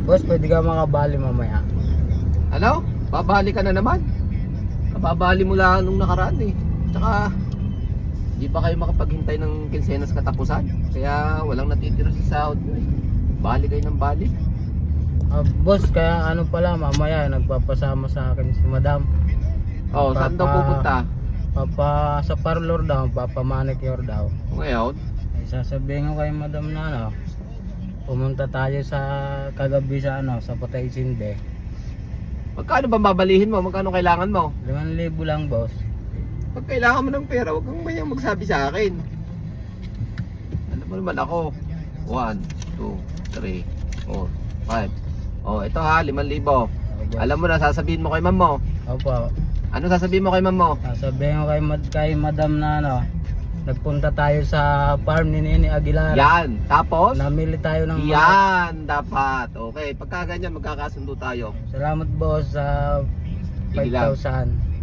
Boss, pwede ka makabali mamaya. Ano? Babali ka na naman. Kababali mo lang nung nakaraan eh. Tsaka, di pa kayo makapaghintay ng kinsenas katapusan. Kaya walang natitira sa sahod nyo eh. Bali kayo ng bali. Boss, kaya ano pala, mamaya nagpapasama sa akin si madam. Oh, saan daw pupunta? Sa parlor daw, papamanicure daw. Ngayon? Ay, sasabihin ko kay madam na ano, pumunta tayo sa kagabi sa ano, sa Patay Sinde. Magkano ba babalihin mo? Magkano kailangan mo? 5,000 lang, boss. Pag kailangan mo ng pera, huwag kang mayang magsabi sa akin. Alam mo naman ako. 1, 2, 3, 4, 5. Oh, ito ha, 5,000. Boss. Alam mo na, sasabihin mo kay ma'am mo. Opo. Ano sasabihin mo kay ma'am mo? Sasabihin ko kay madam na ano, nagpunta tayo sa farm ni Nini Aguilar. Yan, tapos? Namili tayo ng Yan, dapat. Okay, pagka ganyan, magkakasundo tayo. Salamat, boss, sa Sige lang. 5,000.